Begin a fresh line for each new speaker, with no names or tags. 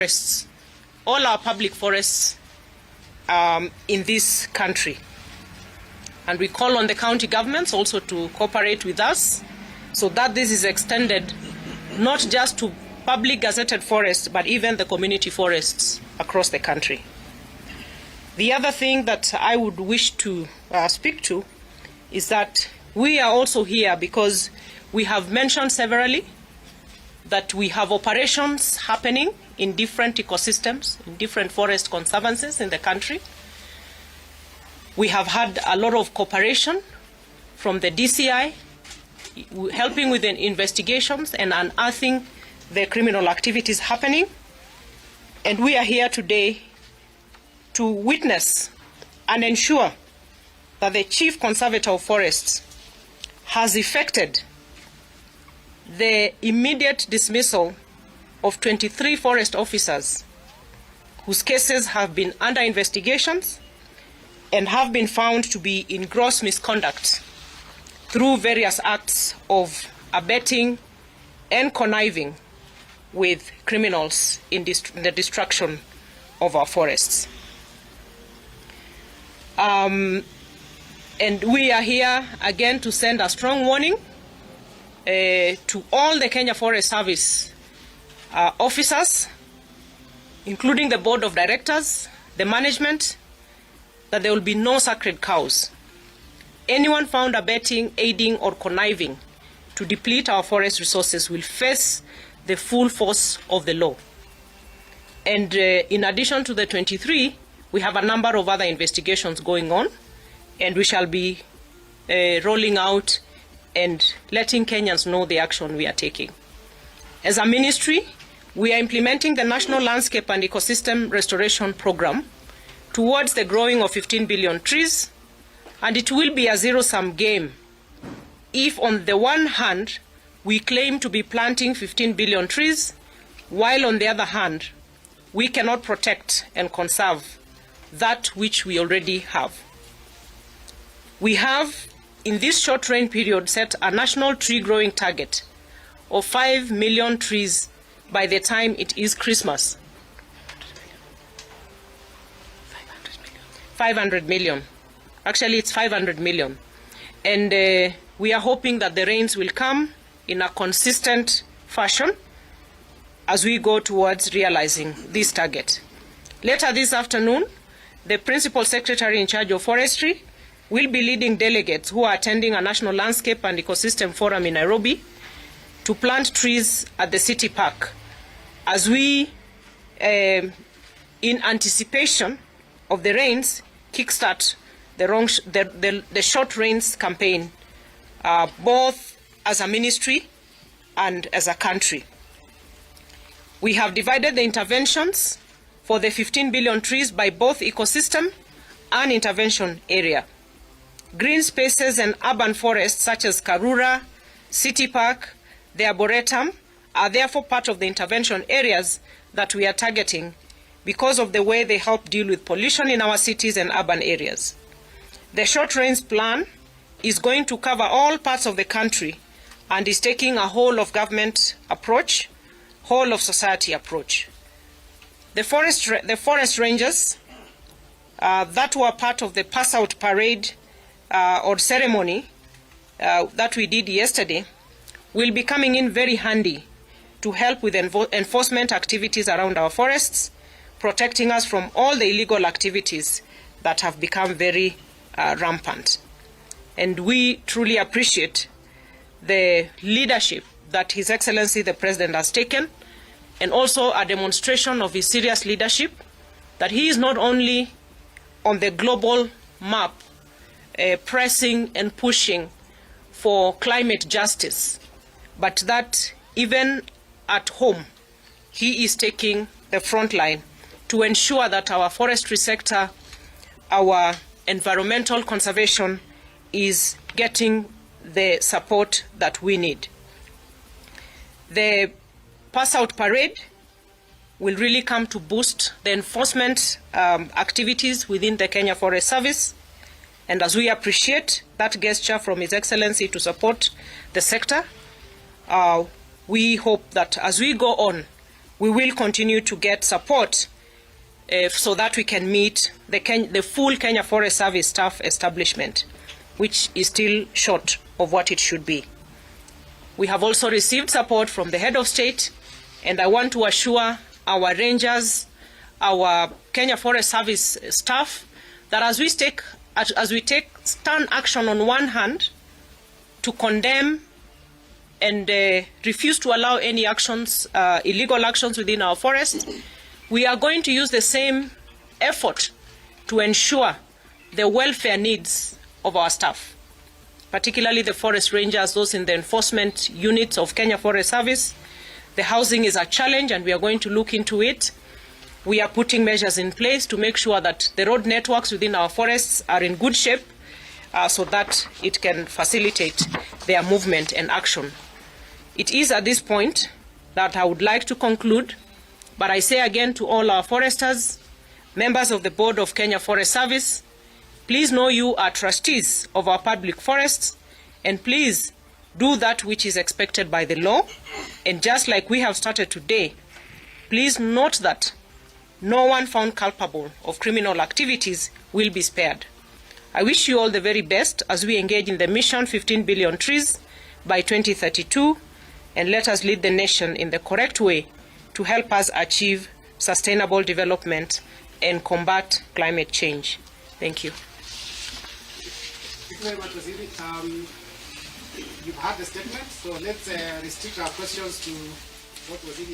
forests, all our public forests in this country. And we call on the county governments also to cooperate with us so that this is extended not just to public gazetted forests, but even the community forests across the country. The other thing that I would wish to speak to is that we are also here because we have mentioned severally that we have operations happening in different ecosystems, in different forest conservancies in the country. We have had a lot of cooperation from the DCI, helping with the investigations and unearthing the criminal activities happening. And we are here today to witness and ensure that the Chief Conservator of Forests has effected the immediate dismissal of 23 forest officers whose cases have been under investigations and have been found to be in gross misconduct through various acts of abetting and conniving with criminals in the destruction of our forests. And we are here again to send a strong warning to all the Kenya Forest Service officers, including the board of directors, the management, that there will be no sacred cows. Anyone found abetting, aiding, or conniving to deplete our forest resources will face the full force of the law. And in addition to the 23, we have a number of other investigations going on, and we shall be rolling out and letting Kenyans know the action we are taking. As a ministry, we are implementing the National Landscape and Ecosystem Restoration Program towards the growing of 15 billion trees, and it will be a zero-sum game if on the one hand we claim to be planting 15 billion trees, while on the other hand we cannot protect and conserve that which we already have. We have, in this short rain period, set a national tree growing target of 5 million trees by the time it is Christmas. 500 million. Actually, it's 500 million. And we are hoping that the rains will come in a consistent fashion as we go towards realizing this target. Later this afternoon, the Principal Secretary in charge of Forestry will be leading delegates who are attending a National Landscape and Ecosystem Forum in Nairobi to plant trees at the City Park as we, in anticipation of the rains, kickstart the short rains campaign, both as a ministry and as a country. We have divided the interventions for the 15 billion trees by both ecosystem and intervention area. Green spaces and urban forests such as Karura, City Park, the Arboretum are therefore part of the intervention areas that we are targeting because of the way they help deal with pollution in our cities and urban areas. The short range plan is going to cover all parts of the country and is taking a whole of government approach, whole of society approach. The forest rangers that were part of the pass out parade or ceremony that we did yesterday will be coming in very handy to help with enforcement activities around our forests, protecting us from all the illegal activities that have become very rampant. And we truly appreciate the leadership that His Excellency the President has taken, and also a demonstration of his serious leadership, that he is not only on the global map pressing and pushing for climate justice, but that even at home he is taking the front line to ensure that our forestry sector, our environmental conservation is getting the support that we need. The pass out parade will really come to boost the enforcement activities within the Kenya Forest Service. And as we appreciate that gesture from His Excellency to support the sector, we hope that as we go on, we will continue to get support so that we can meet the full Kenya Forest Service staff establishment, which is still short of what it should be. We have also received support from the head of state, and I want to assure our rangers, our Kenya Forest Service staff, that as we take stern action on one hand to condemn and refuse to allow any actions, illegal actions within our forest, we are going to use the same effort to ensure the welfare needs of our staff, particularly the forest rangers, those in the enforcement units of Kenya Forest Service. The housing is a challenge, and we are going to look into it. We are putting measures in place to make sure that the road networks within our forests are in good shape so that it can facilitate their movement and action. It is at this point that I would like to conclude, but I say again to all our foresters, members of the board of Kenya Forest Service, please know you are trustees of our public forests, and please do that which is expected by the law. And just like we have started today, please note that no one found culpable of criminal activities will be spared. I wish you all the very best as we engage in the mission 15 billion trees by 2032, and let us lead the nation in the correct way to help us achieve sustainable development and combat climate change. Thank you.
Thank you very much, Waziri. You've heard the statement, so let's restrict our questions to what Waziri